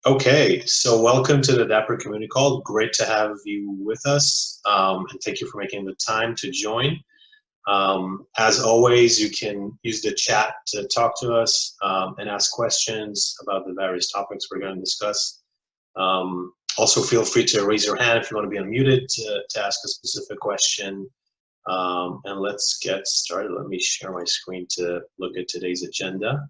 Okay, so welcome to the Dapr community call. Great to have you with us, and thank you for making the time to join. As always, you can use the chat to talk to us and ask questions about the various topics we're going to discuss. Also, feel free to raise your hand if you want to be unmuted to ask a specific question. And let's get started. Let me share my screen to look at today's agenda.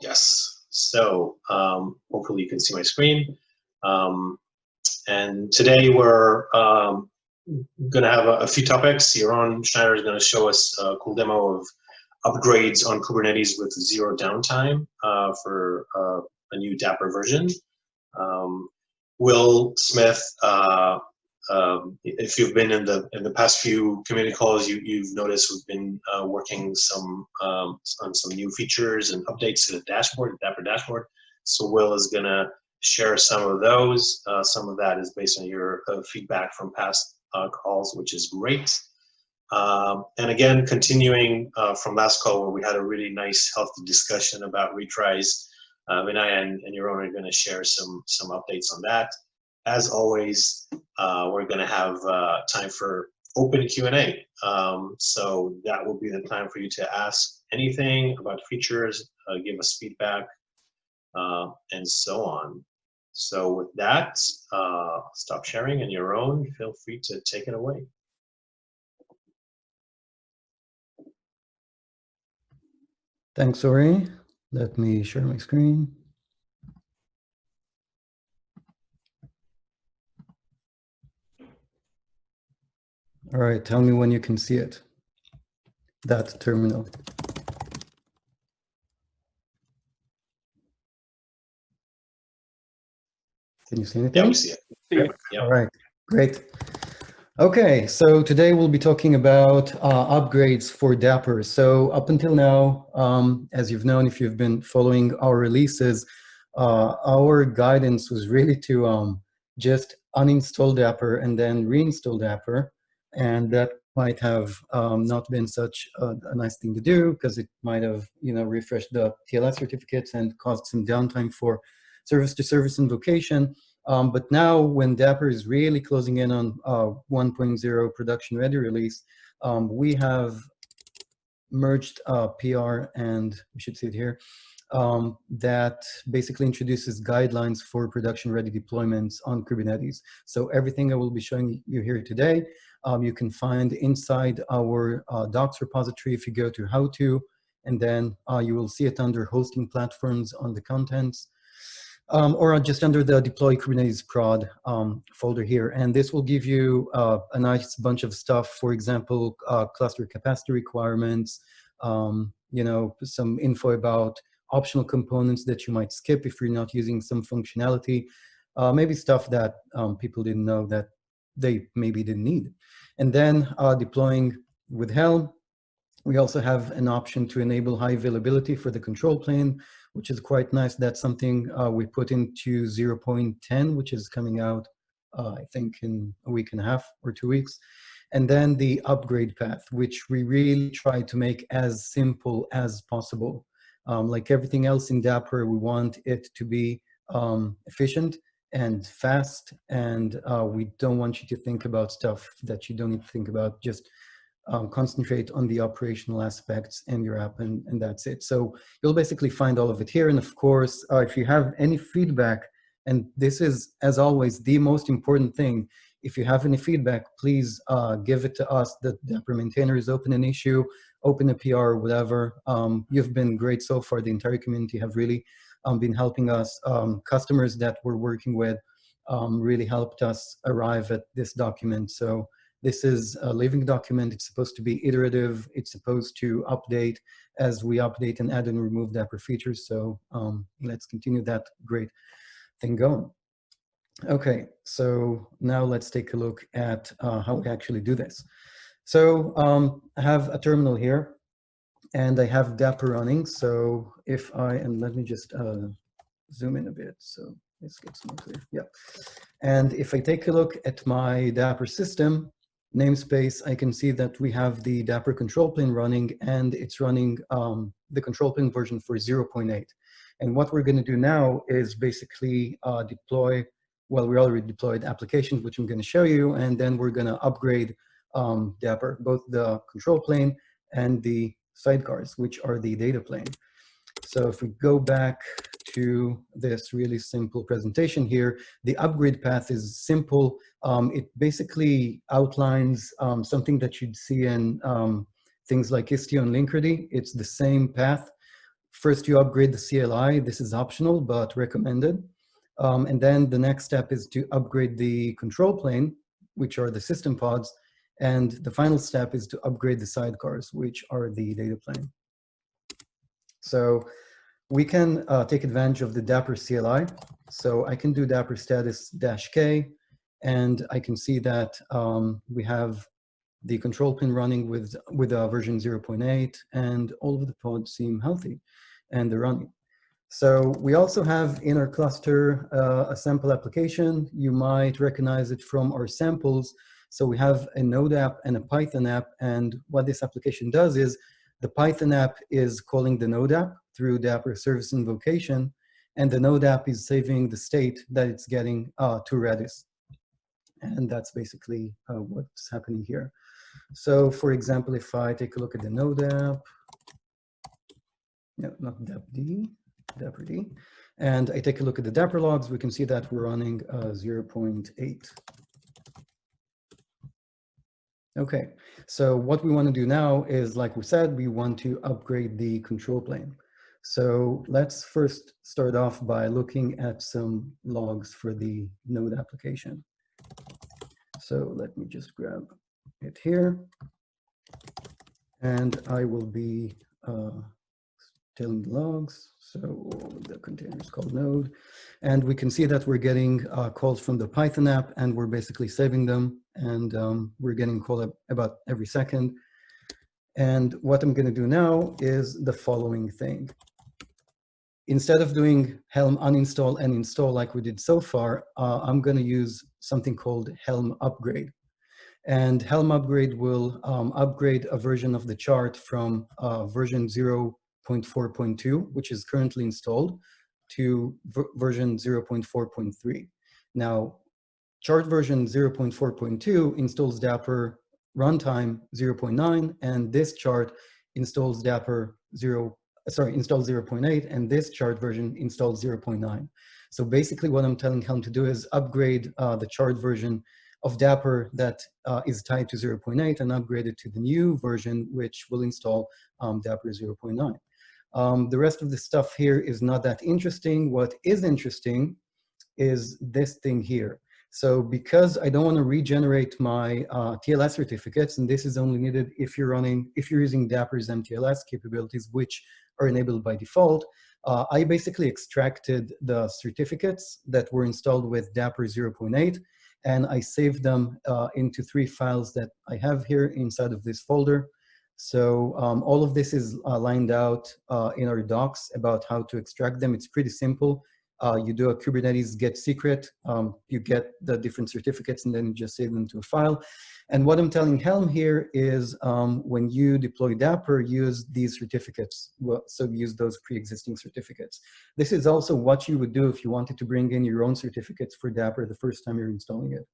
Yes, so hopefully you can see my screen. And today we're going to have a few topics. Yaron Schneider is going to show us a cool demo of upgrades on Kubernetes with zero downtime for a new Dapr version. Will Smith, if you've been in the past few community calls, you've noticed we've been working on some new features and updates to the dashboard, the Dapr dashboard. So Will is going to share some of those. Some of that is based on your feedback from past calls, which is great. And again, continuing from last call where we had a really nice, healthy discussion about retries, Vinaya and Yaron are going to share some updates on that. As always, we're going to have time for open Q&A. So that will be the time for you to ask anything about features, give us feedback, and so on. So with that, stop sharing, and Yaron, feel free to take it away. Thanks, Ori. Let me share my screen. All right, tell me when you can see it, that terminal. Can you see anything? Yeah, we see it. All right, great. Okay, so today we'll be talking about upgrades for Dapr. So up until now, as you've known, if you've been following our releases, our guidance was really to just uninstall Dapr and then reinstall Dapr. And that might have not been such a nice thing to do because it might have, refreshed the TLS certificates and caused some downtime for service-to-service invocation. But now when Dapr is really closing in on 1.0 production ready release, we have merged PR, and we should see it here, that basically introduces guidelines for production ready deployments on Kubernetes. So everything I will be showing you here today, you can find inside our docs repository if you go to how to, and then you will see it under hosting platforms on the contents. Or just under the deploy Kubernetes prod folder here. And this will give you a nice bunch of stuff, for example, cluster capacity requirements, some info about optional components that you might skip if you're not using some functionality, maybe stuff that people didn't know that they maybe didn't need. And then deploying with Helm, we also have an option to enable high availability for the control plane, which is quite nice. That's something we put into 0.10, which is coming out, I think, in a week and a half or 2 weeks. And then the upgrade path, which we really try to make as simple as possible. Like everything else in Dapr, we want it to be efficient and fast, and we don't want you to think about stuff that you don't need to think about. Just concentrate on the operational aspects in your app, and that's it. So you'll basically find all of it here. And of course, if you have any feedback, and this is, as always, the most important thing, if you have any feedback, please give it to us. The Dapr maintainer is open an issue, open a PR, or whatever. You've been great so far. The entire community have really been helping us. Customers that we're working with really helped us arrive at this document. So this is a living document. It's supposed to be iterative. It's supposed to update as we update and add and remove Dapr features. So let's continue that great thing going. Okay, so now let's take a look at how we actually do this. So I have a terminal here, and I have Dapr running. So if and let me just zoom in a bit so this gets more clear. Yeah. And if I take a look at my Dapr system, namespace, I can see that we have the Dapr control plane running, and it's running the control plane version for 0.8. And what we're going to do now is basically deploy, well, we already deployed applications, which I'm going to show you, and then we're going to upgrade Dapr, both the control plane and the sidecars, which are the data plane. So if we go back to this really simple presentation here, the upgrade path is simple. It basically outlines something that you'd see in things like Istio and Linkerd. It's the same path. First, you upgrade the CLI. This is optional, but recommended. And then the next step is to upgrade the control plane, which are the system pods. And the final step is to upgrade the sidecars, which are the data plane. So we can take advantage of the Dapr CLI. So I can do Dapr status -k, and I can see that we have the control plane running with version 0.8, and all of the pods seem healthy, and they're running. So we also have in our cluster a sample application. You might recognize it from our samples. So we have a Node app and a Python app, and what this application does is the Python app is calling the Node app through Dapr service invocation, and the Node app is saving the state that it's getting to Redis. And that's basically what's happening here. So for example, if I take a look at the Node app, no, not Dapr, and I take a look at the Dapr logs, we can see that we're running 0.8. Okay, so what we want to do now is, like we said, we want to upgrade the control plane. So let's first start off by looking at some logs for the Node application. So let me just grab it here, and I will be telling the logs. So the container is called Node, and we can see that we're getting calls from the Python app, and we're basically saving them, and we're getting called about every second. And what I'm going to do now is the following thing. Instead of doing Helm uninstall and install like we did so far, I'm going to use something called Helm upgrade. And Helm upgrade will upgrade a version of the chart from version 0.4.2, which is currently installed, to version 0.4.3. Now, chart version 0.4.2 installs Dapr runtime 0.9, and this chart installs installs 0.8, and this chart version installs 0.9. So basically what I'm telling Helm to do is upgrade the chart version of Dapr that is tied to 0.8 and upgrade it to the new version, which will install Dapr 0.9. The rest of the stuff here is not that interesting. What is interesting is this thing here. So because I don't want to regenerate my TLS certificates, and this is only needed if you're using Dapr's MTLS capabilities, which are enabled by default, I basically extracted the certificates that were installed with Dapr 0.8, and I saved them into 3 files that I have here inside of this folder. So all of this is lined out in our docs about how to extract them. It's pretty simple. You do a Kubernetes get secret, you get the different certificates, and then you just save them to a file. And what I'm telling Helm here is when you deploy Dapr, use these certificates. So use those pre-existing certificates. This is also what you would do if you wanted to bring in your own certificates for Dapr the first time you're installing it.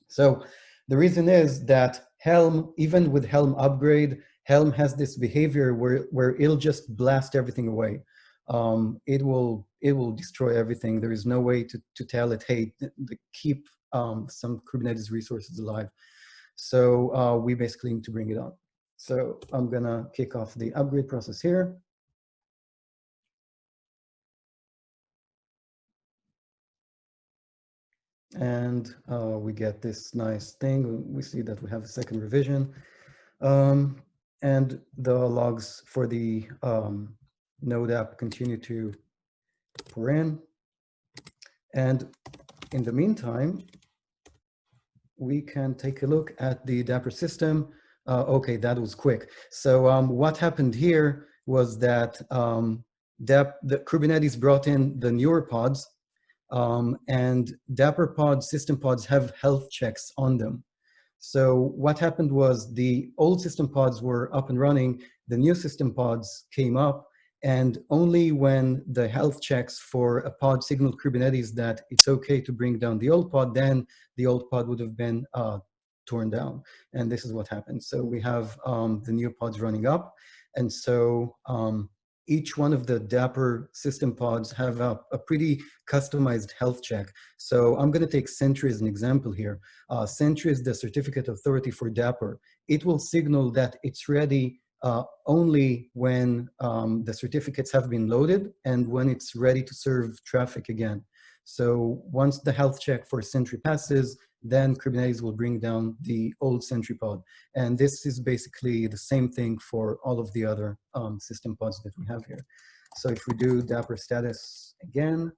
So the reason is that Helm, even with Helm upgrade, Helm has this behavior where it'll just blast everything away. It will destroy everything. There is no way to tell it, hey, keep some Kubernetes resources alive. So we basically need to bring it on. So I'm gonna kick off the upgrade process here. And we get this nice thing. We see that we have a second revision. And the logs for the Node app continue to pour in. And in the meantime, we can take a look at the Dapr system. Okay, that was quick. So what happened here was that the Kubernetes brought in the newer pods, and Dapr pods, system pods have health checks on them. So what happened was the old system pods were up and running, the new system pods came up, and only when the health checks for a pod signaled Kubernetes that it's okay to bring down the old pod, then the old pod would have been torn down. And this is what happened. So we have the new pods running up. And so each one of the Dapr system pods have a pretty customized health check. So I'm going to take Sentry as an example here. Sentry is the certificate authority for Dapr. It will signal that it's ready only when the certificates have been loaded and when it's ready to serve traffic again. So once the health check for Sentry passes, then Kubernetes will bring down the old Sentry pod. And this is basically the same thing for all of the other system pods that we have here. So if we do Dapr status again,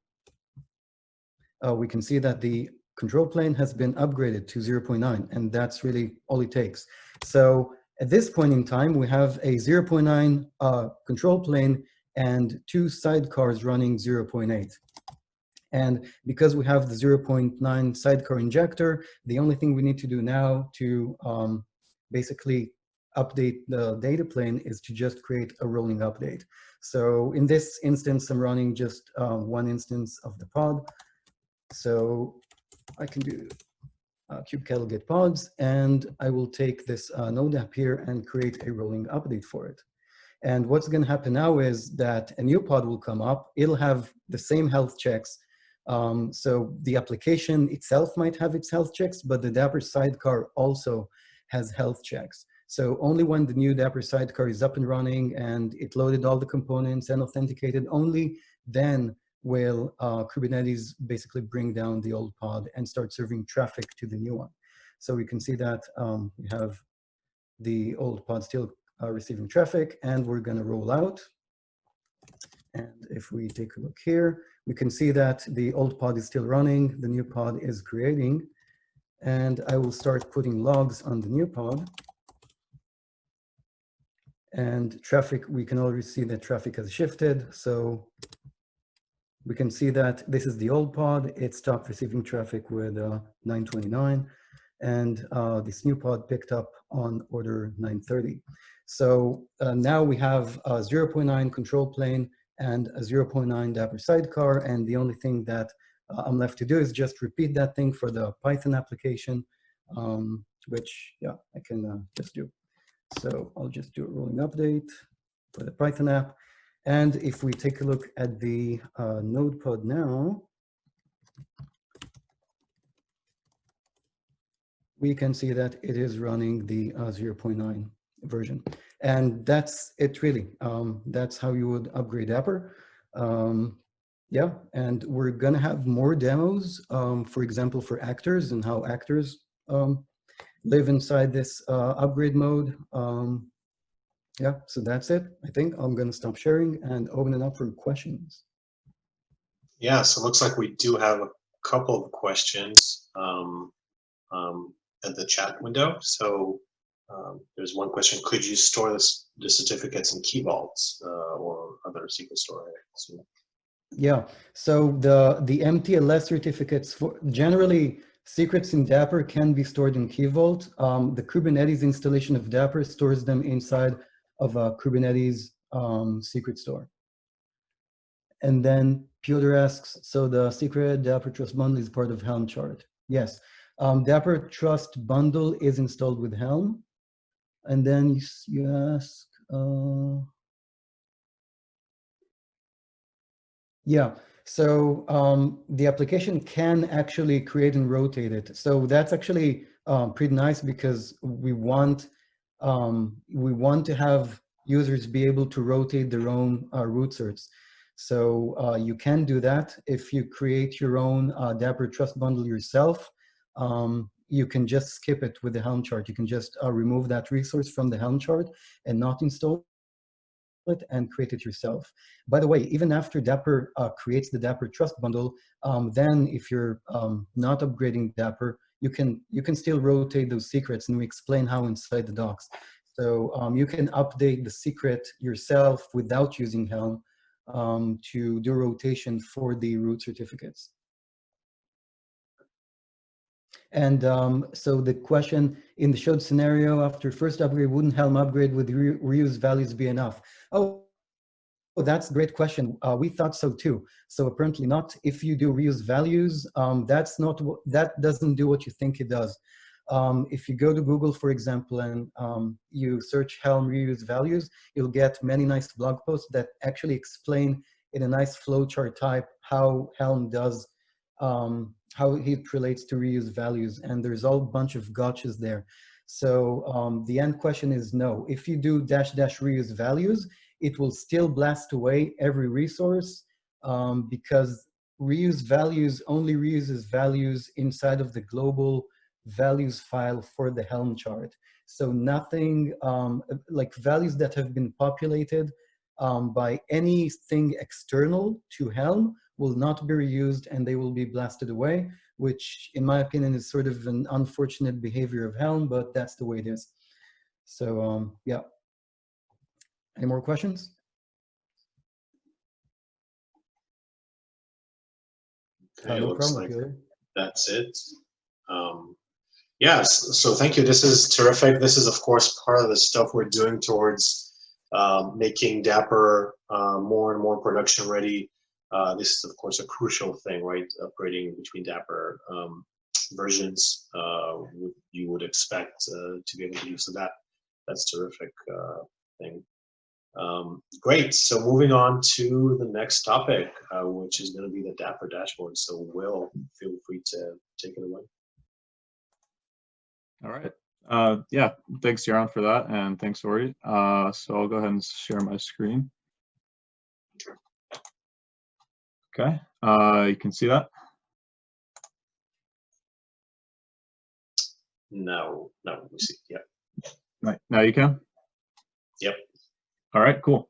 we can see that the control plane has been upgraded to 0.9, and that's really all it takes. So at this point in time, we have a 0.9 control plane and 2 sidecars running 0.8. And because we have the 0.9 sidecar injector, the only thing we need to do now to basically update the data plane is to just create a rolling update. So in this instance, I'm running just one instance of the pod. So I can do kubectl get pods, and I will take this node app here and create a rolling update for it. And what's going to happen now is that a new pod will come up. It'll have the same health checks. So the application itself might have its health checks, but the Dapr sidecar also has health checks. So only when the new Dapr sidecar is up and running and it loaded all the components and authenticated, only then will Kubernetes basically bring down the old pod and start serving traffic to the new one. So we can see that we have the old pod still receiving traffic, and we're going to roll out. And if we take a look here, we can see that the old pod is still running, the new pod is creating, and I will start putting logs on the new pod. And traffic, we can already see that traffic has shifted. So we can see that this is the old pod. It stopped receiving traffic with 929, and this new pod picked up on order 930. So now we have a 0.9 control plane and a 0.9 Dapr sidecar, and the only thing that I'm left to do is just repeat that thing for the Python application, which, yeah, I can just do. So I'll just do a rolling update for the Python app. And if we take a look at the node pod now, we can see that it is running the 0.9 version. And that's it really. That's how you would upgrade Dapr. Yeah, and we're gonna have more demos, for example, for actors and how actors live inside this upgrade mode. Yeah, so that's it. I think I'm gonna stop sharing and open it up for questions. Yeah, so it looks like we do have a couple of questions at the chat window. So there's one question: could you store the certificates in key vaults or other SQL storage? Yeah, so the MTLS certificates, for generally secrets in Dapr can be stored in Key Vault. The Kubernetes installation of Dapr stores them inside of a Kubernetes secret store. And then Piotr asks, so the secret Dapr Trust Bundle is part of Helm chart? Yes, Dapr Trust Bundle is installed with Helm. And then you ask, yeah, so the application can actually create and rotate it. So that's actually pretty nice because we want to have users be able to rotate their own root certs. So you can do that if you create your own Dapr Trust Bundle yourself. You can just skip it with the Helm chart. You can just remove that resource from the Helm chart and not install it and create it yourself. By the way, even after Dapr creates the Dapr Trust Bundle, then if you're not upgrading Dapr, you can still rotate those secrets, and we explain how inside the docs. So you can update the secret yourself without using Helm to do rotation for the root certificates. And so the question in the showed scenario, after first upgrade, wouldn't Helm upgrade with reuse values be enough? Oh, that's a great question. We thought so too. So apparently not. If you do reuse values, that doesn't do what you think it does. If you go to Google, for example, and you search Helm reuse values, you'll get many nice blog posts that actually explain in a nice flowchart type how Helm does, how it relates to reuse values. And there's all a bunch of gotchas there. So the end question is no. If you do -- reuse values, it will still blast away every resource because reuse values only reuses values inside of the global values file for the Helm chart. So nothing like values that have been populated by anything external to Helm will not be reused and they will be blasted away, which in my opinion is sort of an unfortunate behavior of Helm, but that's the way it is. So yeah. Any more questions? Okay, No looks problem, like Peter. that's it. Yes, so thank you. This is terrific. This is, of course, part of the stuff we're doing towards making Dapr more and more production ready. This is, of course, a crucial thing, right? Upgrading between Dapr versions, you would expect to be able to use. So that's terrific thing. Great. So moving on to the next topic, which is going to be the Dapr dashboard. So Will, feel free to take it away. All right. Yeah, thanks, Yaron, for that, and thanks, Ori. So I'll go ahead and share my screen. Okay, you can see that? No, we see. Yep. Right, now you can? Yep. All right, cool.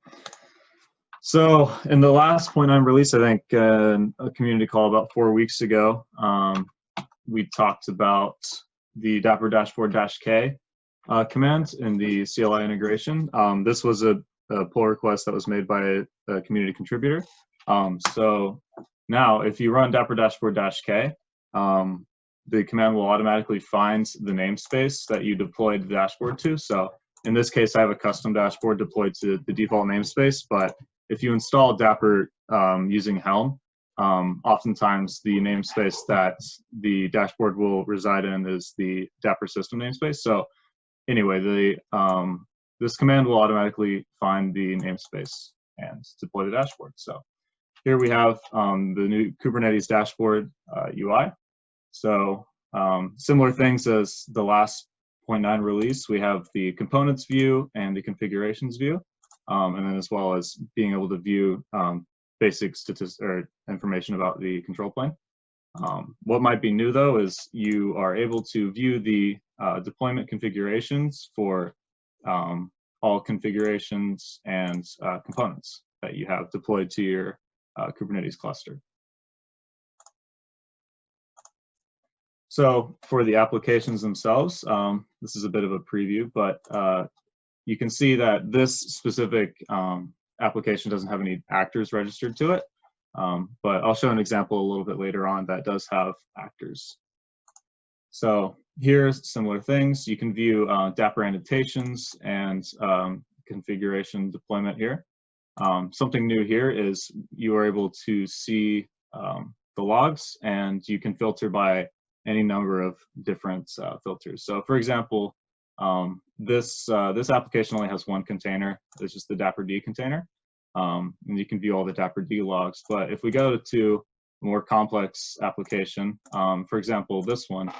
So in the last 0.9 release, I think a community call about 4 weeks ago, we talked about the Dapr dashboard -k command in the CLI integration. This was a pull request that was made by a community contributor. So now if you run Dapr dashboard -k, the command will automatically find the namespace that you deployed the dashboard to. So in this case, I have a custom dashboard deployed to the default namespace, but if you install Dapr using Helm, oftentimes the namespace that the dashboard will reside in is the Dapr system namespace. So anyway, this command will automatically find the namespace and deploy the dashboard. So here we have the new Kubernetes dashboard UI. So similar things as the last 0.9 release, we have the components view and the configurations view, and then as well as being able to view basic statistics or information about the control plane. What might be new though is you are able to view the deployment configurations for all configurations and components that you have deployed to your Kubernetes cluster. So for the applications themselves, this is a bit of a preview, but you can see that this specific application doesn't have any actors registered to it. But I'll show an example a little bit later on that does have actors. So here's similar things. You can view Dapr annotations and configuration deployment here. Something new here is you are able to see the logs, and you can filter by any number of different filters. So for example, this application only has one container. It's just the Dapr container. And you can view all the Dapr logs. But if we go to a more complex application, for example, this one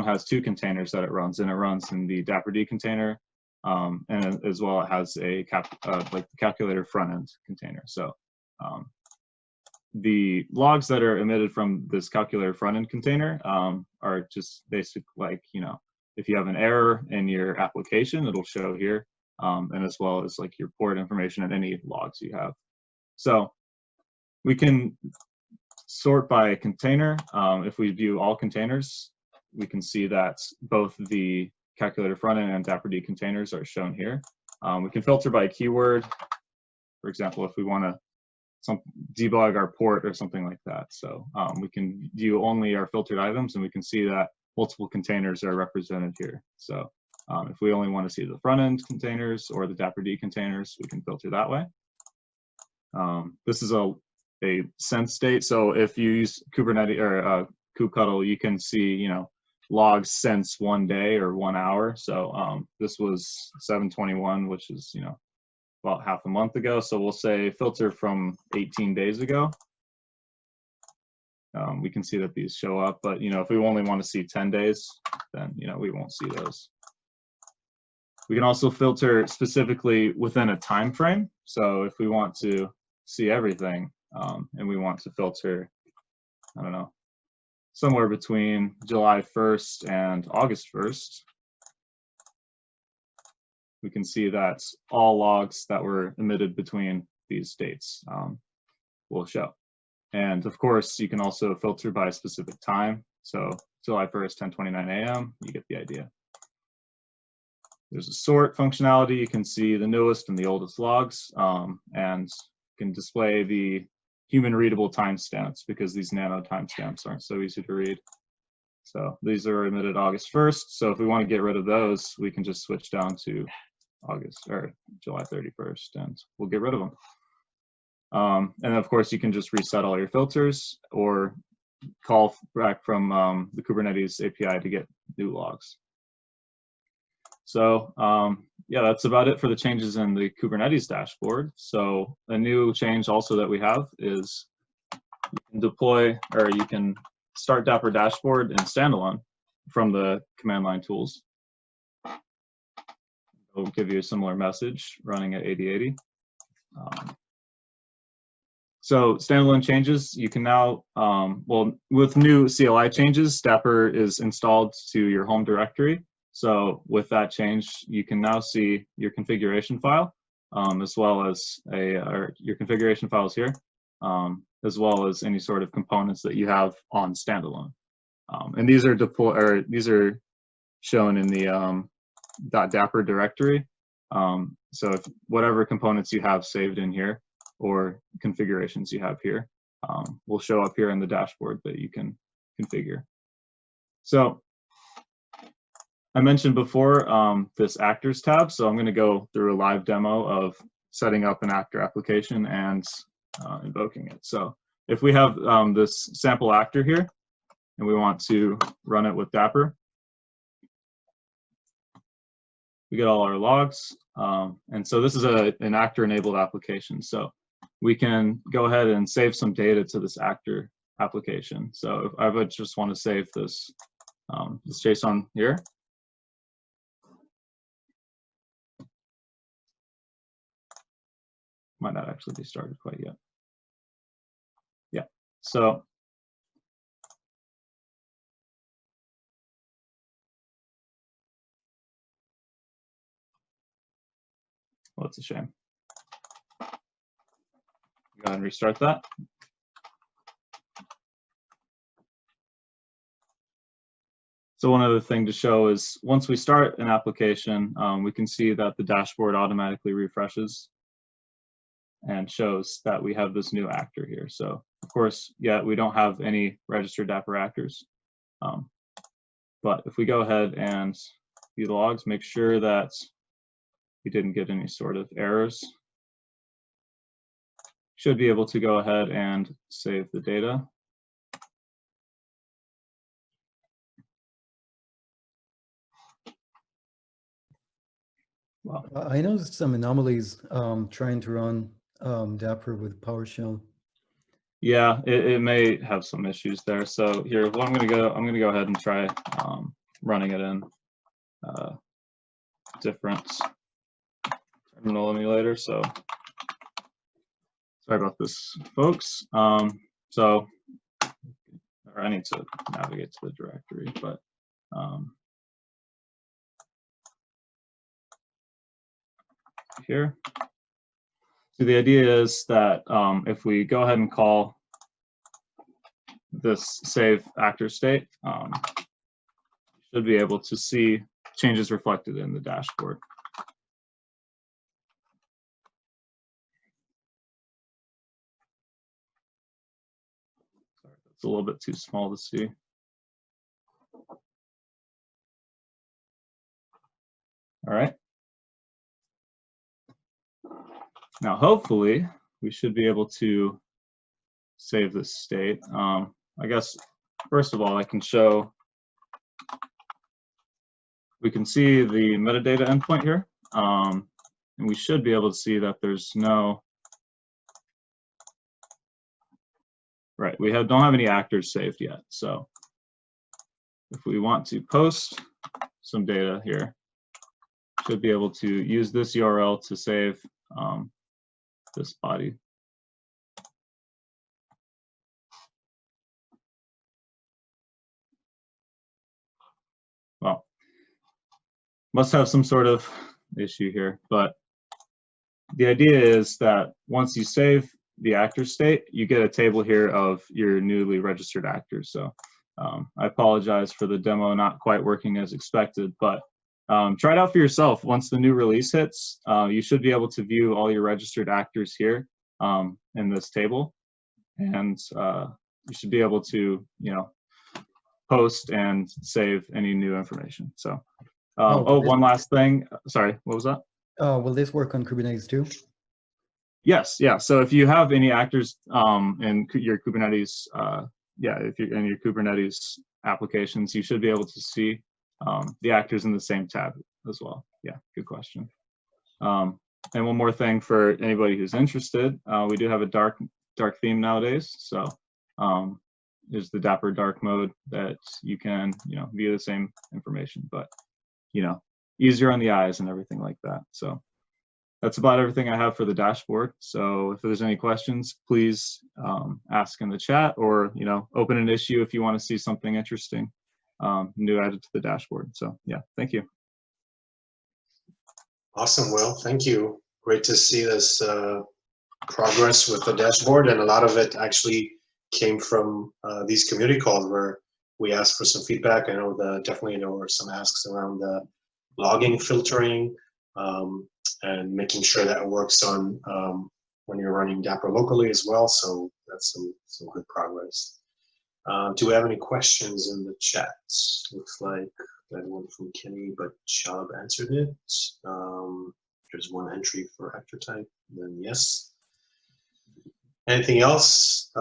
has two containers that it runs, and it runs in the Dapr container, and as well it has a like the calculator front end container. So the logs that are emitted from this calculator front end container are just basic, like, you know, if you have an error in your application, it'll show here, and as well as like your port information and any logs you have. So we can sort by container. If we view all containers, we can see that both the calculator front end and Dapr containers are shown here. We can filter by keyword. For example, if we want to debug our port or something like that. So we can view only our filtered items, and we can see that multiple containers are represented here. So if we only want to see the front end containers or the Dapr containers, we can filter that way. This is a sense state. So if you use Kubernetes or kubectl, you can see, logs since 1 day or 1 hour. So this was 7/21, which is, about half a month ago. So we'll say filter from 18 days ago. We can see that these show up, but if we only want to see 10 days, then we won't see those. We can also filter specifically within a time frame. So if we want to see everything and we want to filter, I don't know, somewhere between July 1st and August 1st, we can see that all logs that were emitted between these dates will show. And of course, you can also filter by a specific time. So July 1st, 10:29 a.m., you get the idea. There's a sort functionality. You can see the newest and the oldest logs and can display the human readable timestamps because these nano timestamps aren't so easy to read. So these are emitted August 1st. So if we want to get rid of those, we can just switch down to August or July 31st and we'll get rid of them. And of course, you can just reset all your filters or call back from the Kubernetes API to get new logs. So yeah, that's about it for the changes in the Kubernetes dashboard. So a new change also that we have is you can deploy or you can start Dapr dashboard in standalone from the command line tools. It'll give you a similar message running at 8080. So standalone changes, you can now, well, with new CLI changes, Dapr is installed to your home directory. So with that change, you can now see your configuration file, as well as your configuration files here, as well as any sort of components that you have on standalone. And these are shown in the .dapr directory. So if whatever components you have saved in here or configurations you have here will show up here in the dashboard that you can configure. So I mentioned before this actors tab, so I'm going to go through a live demo of setting up an actor application and invoking it. So if we have this sample actor here and we want to run it with Dapr, we get all our logs. And so this is an actor enabled application. So we can go ahead and save some data to this actor application. So if I would just want to save this, this JSON here. Might not actually be started quite yet. Yeah, so well, it's a shame. Go ahead and restart that. So one other thing to show is once we start an application, we can see that the dashboard automatically refreshes and shows that we have this new actor here. So of course, yeah, we don't have any registered Dapr actors. But if we go ahead and view the logs, make sure that we didn't get any sort of errors. Should be able to go ahead and save the data. Wow. I noticed some anomalies trying to run Dapr with PowerShell. Yeah, it may have some issues there. So here, well, I'm gonna go ahead and try running it in different terminal emulator. So sorry about this, folks. So I need to navigate to the directory, but here. So the idea is that if we go ahead and call this save actor state, you should be able to see changes reflected in the dashboard. Sorry, that's a little bit too small to see. All right. Now, hopefully, we should be able to save this state. I guess, first of all, I can show, we can see the metadata endpoint here. And we should be able to see that there's no, right, we don't have any actors saved yet. So if we want to post some data here, should be able to use this URL to save this body. Well, must have some sort of issue here, but the idea is that once you save the actor state, you get a table here of your newly registered actors. So I apologize for the demo not quite working as expected, but try it out for yourself. Once the new release hits, you should be able to view all your registered actors here in this table, and you should be able to, post and save any new information. So, one last thing. Sorry, what was that? Will this work on Kubernetes too? Yes, yeah. So if you have any actors in your Kubernetes, if you're in your Kubernetes applications, you should be able to see the actors in the same tab as well. Yeah, good question. And one more thing for anybody who's interested, we do have a dark theme nowadays. So there's the Dapr dark mode that you can, view the same information, but easier on the eyes and everything like that. So that's about everything I have for the dashboard. So if there's any questions, please ask in the chat, or open an issue if you want to see something interesting new added to the dashboard. So yeah, thank you. Awesome, Will. Thank you. Great to see this progress with the dashboard, and a lot of it actually came from these community calls where we asked for some feedback. I know definitely there were some asks around the logging filtering and making sure that it works on when you're running Dapr locally as well. So that's some good progress. Do we have any questions in the chat? Looks like that one from Kenny, but Shab answered it. There's one entry for actor type, then yes. Anything else?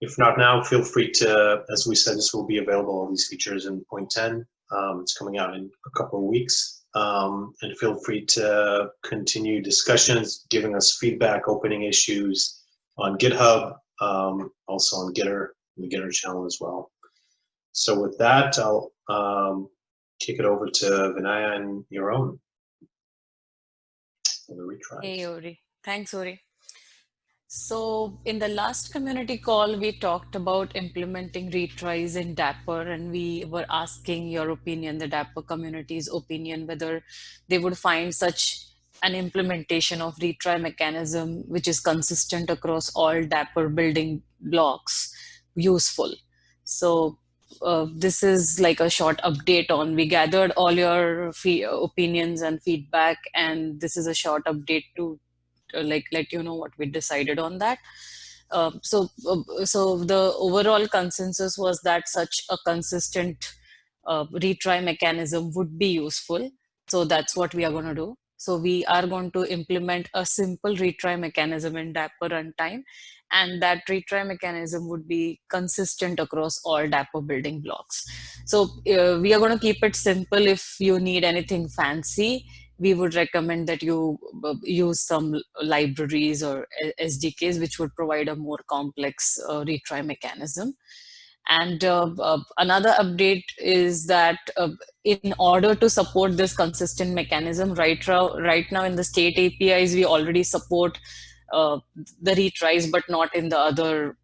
If not now, feel free to, as we said, this will be available, all these features in 0.10. It's coming out in a couple of weeks. And feel free to continue discussions, giving us feedback, opening issues on GitHub, also on Gitter, the Gitter channel as well. So with that, I'll kick it over to Vinaya and Yaron for the retries. Hey, Ori. Thanks, Ori. So in the last community call, we talked about implementing retries in Dapr, and we were asking your opinion, the Dapr community's opinion, whether they would find such an implementation of retry mechanism, which is consistent across all Dapr building blocks, useful. So this is like a short update on, we gathered all your opinions and feedback, and this is a short update to let you know what we decided on that. So the overall consensus was that such a consistent retry mechanism would be useful. So that's what we are going to do. So we are going to implement a simple retry mechanism in Dapr runtime, and that retry mechanism would be consistent across all Dapr building blocks. So we are going to keep it simple. If you need anything fancy, we would recommend that you use some libraries or SDKs, which would provide a more complex retry mechanism. And another update is that in order to support this consistent mechanism, right now in the state APIs, we already support the retries, but not in the other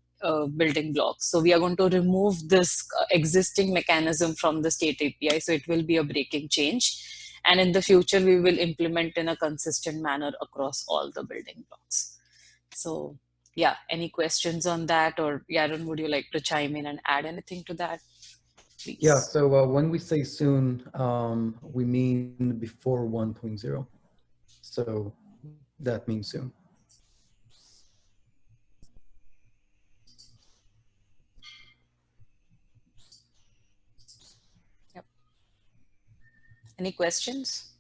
building blocks. So we are going to remove this existing mechanism from the state API. So it will be a breaking change. And in the future, we will implement in a consistent manner across all the building blocks. So yeah, any questions on that? Or Yaron, would you like to chime in and add anything to that, please? Yeah, so when we say soon, we mean before 1.0. So that means soon. Yep. Any questions?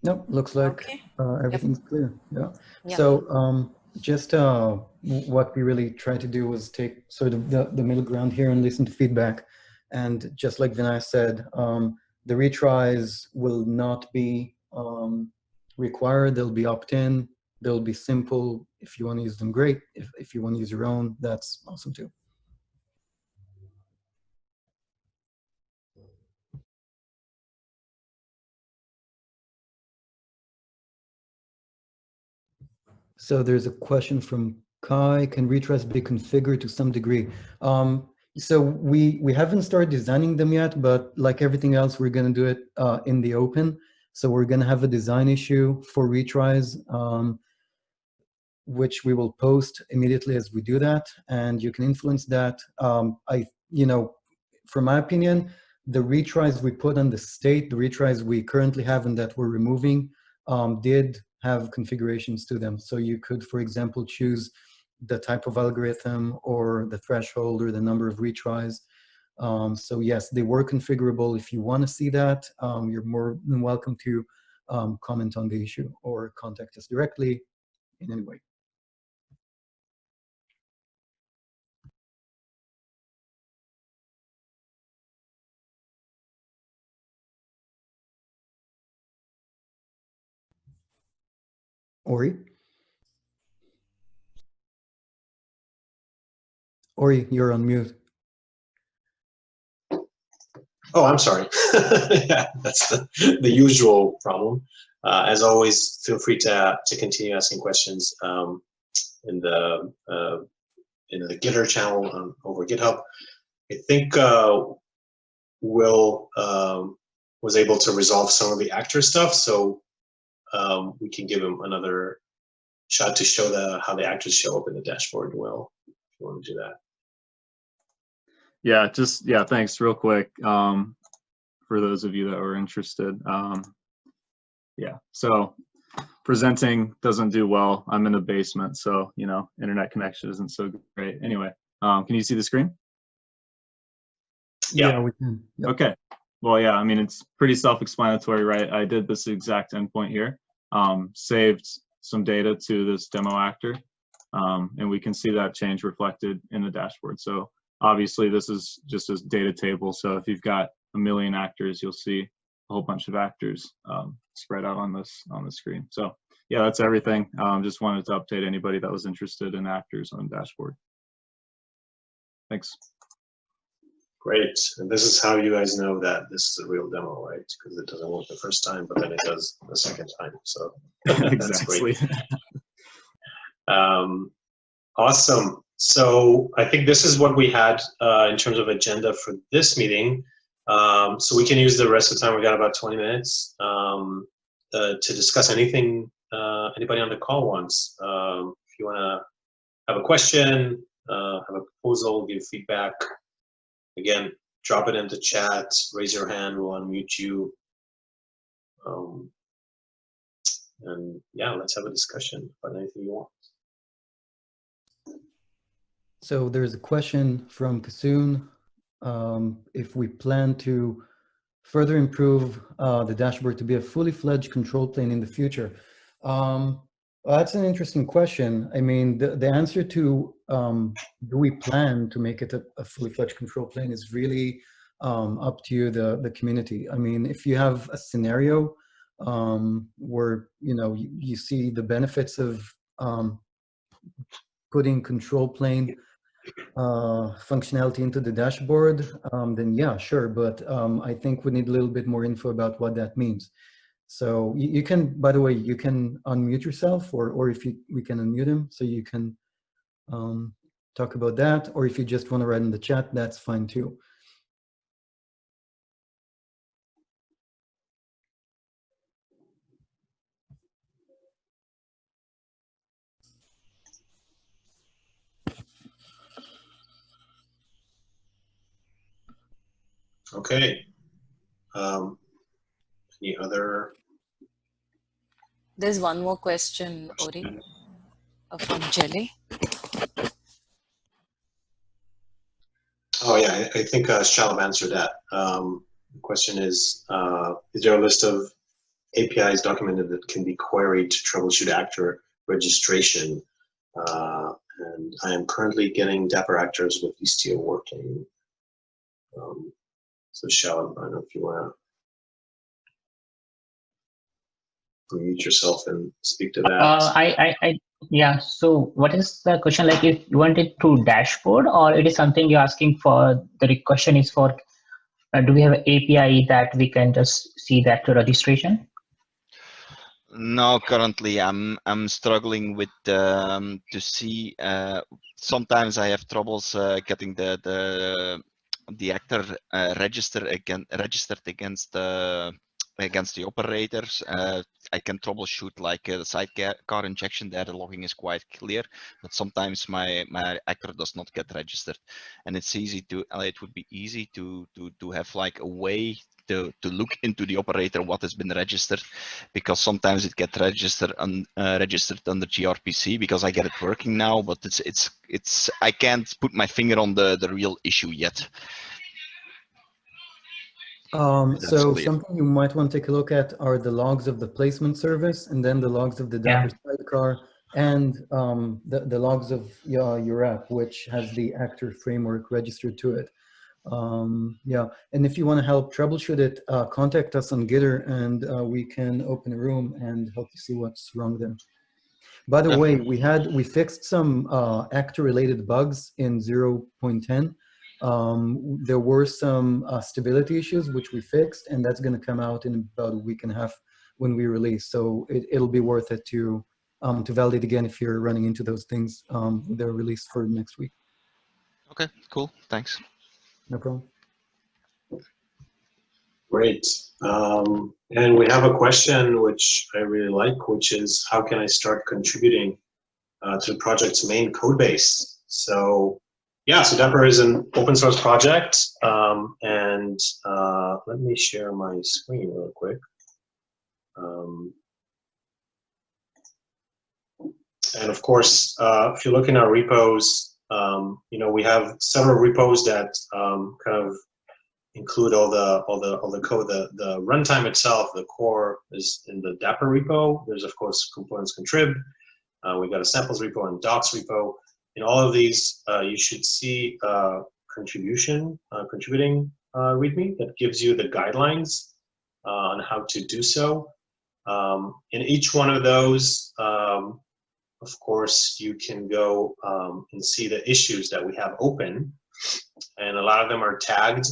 No, looks like Okay. everything's clear. Yeah. Yeah. So just what we really tried to do was take sort of the middle ground here and listen to feedback. And just like Vinaya said, the retries will not be required. They'll be opt-in. They'll be simple. If you want to use them, great. If you want to use your own, that's awesome too. So there's a question from Kai. Can retries be configured to some degree? So we haven't started designing them yet, but like everything else, we're going to do it in the open. So we're going to have a design issue for retries, which we will post immediately as we do that, and you can influence that. From my opinion, the retries we put on the state, the retries we currently have and that we're removing, did have configurations to them. So you could, for example, choose the type of algorithm or the threshold or the number of retries. So yes, they were configurable. If you want to see that, you're more than welcome to comment on the issue or contact us directly in any way. Ori? Ori, you're on mute. Oh, I'm sorry. Yeah, that's the usual problem. As always, feel free to continue asking questions in the Gitter channel over GitHub. I think Will was able to resolve some of the actor stuff, so we can give him another shot to show how the actors show up in the dashboard. Will, if you want to do that. Yeah, thanks. Real quick, for those of you that were interested. Yeah, so presenting doesn't do well. I'm in the basement, so internet connection isn't so great. Anyway, can you see the screen? Yeah, we can. Yep. Okay. Well, yeah, I mean, it's pretty self-explanatory, right? I did this exact endpoint here, saved some data to this demo actor, and we can see that change reflected in the dashboard. So obviously this is just a data table. So if you've got a million actors, you'll see a whole bunch of actors spread out on the screen. So yeah, that's everything. Just wanted to update anybody that was interested in actors on the dashboard. Thanks. Great. And this is how you guys know that this is a real demo, right? Because it doesn't work the first time, but then it does the second time. So that's great. Awesome. So I think this is what we had in terms of agenda for this meeting. So we can use the rest of the time. We got about 20 minutes to discuss anything anybody on the call wants. If you want to have a question, have a proposal, give feedback, again, drop it into chat, raise your hand, we'll unmute you. And yeah, let's have a discussion about anything you want. So there's a question from Kasoon. If we plan to further improve the dashboard to be a fully fledged control plane in the future. Well, that's an interesting question. I mean, the answer to do we plan to make it a fully fledged control plane is really up to you, the community. I mean, if you have a scenario where you see the benefits of putting control plane functionality into the dashboard, then yeah, sure. But I think we need a little bit more info about what that means. So you can, by the way, you can unmute yourself, or if we can unmute him, so you can talk about that. Or if you just want to write in the chat, that's fine too. Okay. Any other? There's one more question, Ori, from Jelly. Oh yeah, I think Shalom answered that. The question is there a list of APIs documented that can be queried to troubleshoot actor registration. And I am currently getting Dapr actors with Istio working. So Shal, I don't know if you want to unmute yourself and speak to that. Yeah. So what is the question? Like, if you want it through dashboard, or it is something you're asking for? The question is for, do we have an API that we can just see that to registration? No, currently I'm struggling with to see. Sometimes I have troubles getting the actor registered against the operators. I can troubleshoot like the sidecar injection there. The logging is quite clear, but sometimes my actor does not get registered, and it's easy to. It would be easy to have like a way to look into the operator what has been registered, because sometimes it gets registered registered under gRPC, because I get it working now, but it's I can't put my finger on the real issue yet. So something you might want to take a look at are the logs of the placement service, and then the logs of the Dapr sidecar, and the logs of your app, which has the actor framework registered to it. Yeah, and if you want to help troubleshoot it, contact us on Gitter, and we can open a room and help you see what's wrong there. By the way, we fixed some actor-related bugs in 0.10. There were some stability issues which we fixed, and that's going to come out in about a week and a half when we release. So it'll be worth it to validate again if you're running into those things. They're released for next week. Okay, cool. Thanks. No problem. Great. And we have a question which I really like, which is how can I start contributing to the project's main code base? So yeah, so Dapr is an open source project. And let me share my screen real quick. And of course, if you look in our repos, you know, we have several repos that kind of include all the code. The runtime itself, the core, is in the Dapr repo. There's of course components contrib. We got a samples repo and docs repo. In all of these, you should see contributing README that gives you the guidelines on how to do so. In each one of those, of course, you can go and see the issues that we have open, and a lot of them are tagged,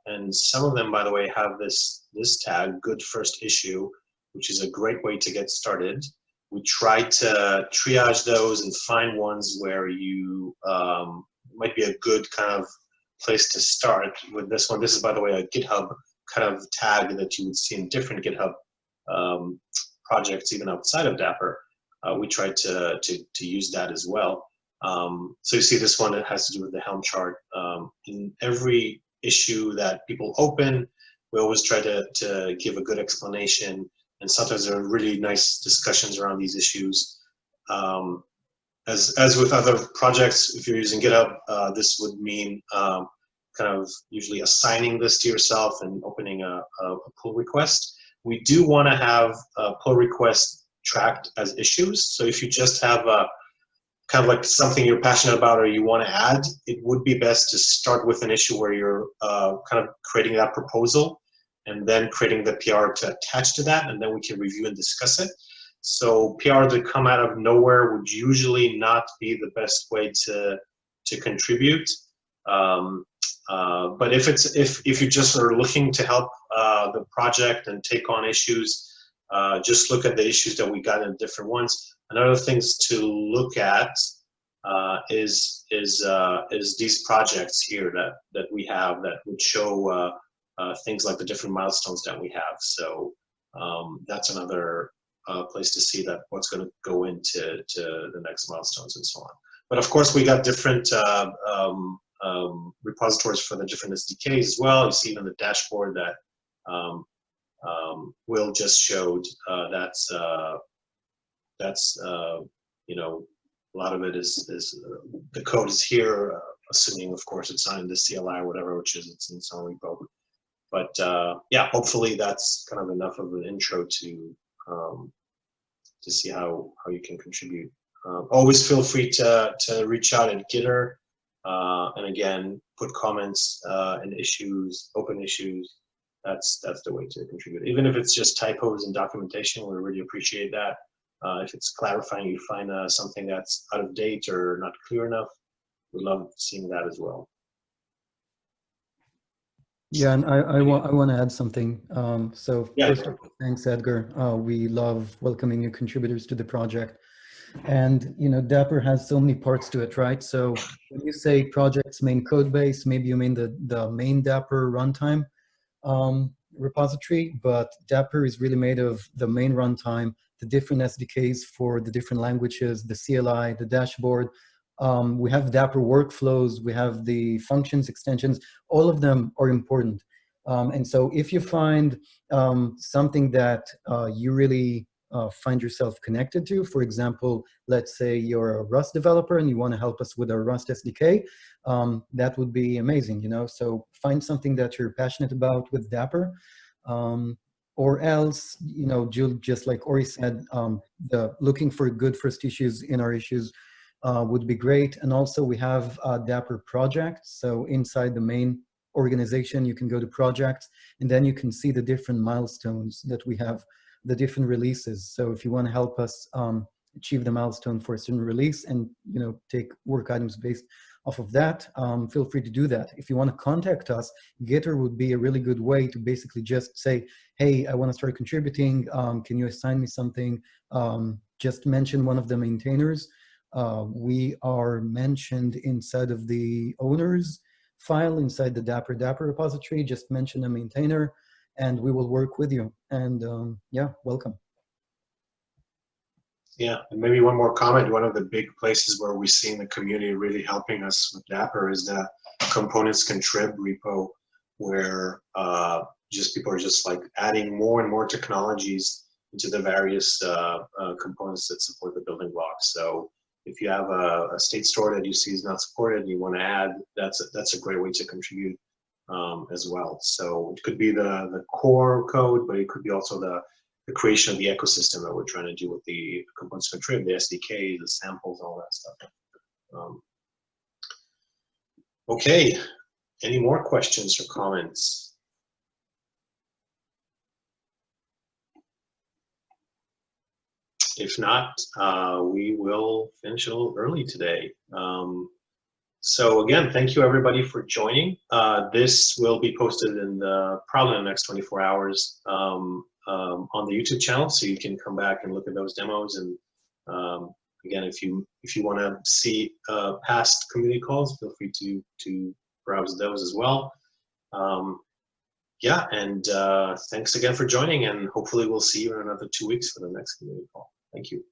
and some of them, by the way, have this tag, good first issue, which is a great way to get started. We try to triage those and find ones where you might be a good kind of place to start with this one. This is, by the way, a GitHub kind of tag that you would see in different GitHub projects, even outside of Dapr. We try to use that as well. So you see this one that has to do with the Helm chart. In every issue that people open, we always try to give a good explanation, and sometimes there are really nice discussions around these issues. As with other projects, if you're using GitHub, this would mean kind of usually assigning this to yourself and opening a pull request. We do want to have a pull request tracked as issues. So if you just have a kind of like something you're passionate about or you want to add, it would be best to start with an issue where you're kind of creating that proposal and then creating the PR to attach to that, and then we can review and discuss it. So PR that come out of nowhere would usually not be the best way to contribute. But if you just are looking to help the project and take on issues, just look at the issues that we got in different ones. Another things to look at is these projects here that we have that would show things like the different milestones that we have. So that's another place to see that what's going to go into the next milestones and so on. But of course, we got different repositories for the different SDKs as well. You see even the dashboard that Will just showed. That's you know, a lot of it is the code is here, assuming of course it's not in the CLI or whatever, which is it's in its own repo. But yeah, hopefully that's kind of enough of an intro to see how you can contribute. Always feel free to reach out at Gitter, and again, put comments and issues, open issues. That's the way to contribute. Even if it's just typos and documentation, we really appreciate that. If it's clarifying, you find something that's out of date or not clear enough, we love seeing that as well. Yeah, and I want to add something. So Yeah. first of all, thanks, Edgar. We love welcoming new contributors to the project. And, you know, Dapr has so many parts to it, right? So when you say project's main code base, maybe you mean the main Dapr runtime repository, but Dapr is really made of the main runtime, the different SDKs for the different languages, the CLI, the dashboard. We have Dapr workflows, we have the functions, extensions, all of them are important. And so if you find something that you really find yourself connected to, for example, let's say you're a Rust developer and you want to help us with our Rust SDK, that would be amazing, you know? So find something that you're passionate about with Dapr. Or else, you know, just like Ori said, looking for good first issues in our issues would be great. And also we have Dapr projects. So inside the main organization, you can go to projects, and then you can see the different milestones that we have, the different releases. So if you want to help us achieve the milestone for a certain release and, you know, take work items based off of that, feel free to do that. If you want to contact us, Gitter would be a really good way to basically just say, hey, I want to start contributing. Can you assign me something? Just mention one of the maintainers. We are mentioned inside of the owners file inside the Dapr repository. Just mention a maintainer and we will work with you. And yeah, welcome. Yeah, and maybe one more comment. One of the big places where we've seen the community really helping us with Dapr is the components contrib repo, where just people are just like adding more and more technologies into the various components that support the building blocks. So if you have a state store that you see is not supported and you want to add, that's a great way to contribute as well. So it could be the core code, but it could be also the creation of the ecosystem that we're trying to do with the components contrib, the SDK, the samples, all that stuff. Okay, any more questions or comments? If not, we will finish a little early today. So again, thank you everybody for joining. This will be posted in probably in the next 24 hours on the YouTube channel, so you can come back and look at those demos. And again, if you want to see past community calls, feel free to browse those as well. Yeah, and thanks again for joining, and hopefully we'll see you in another 2 weeks for the next community call. Thank you.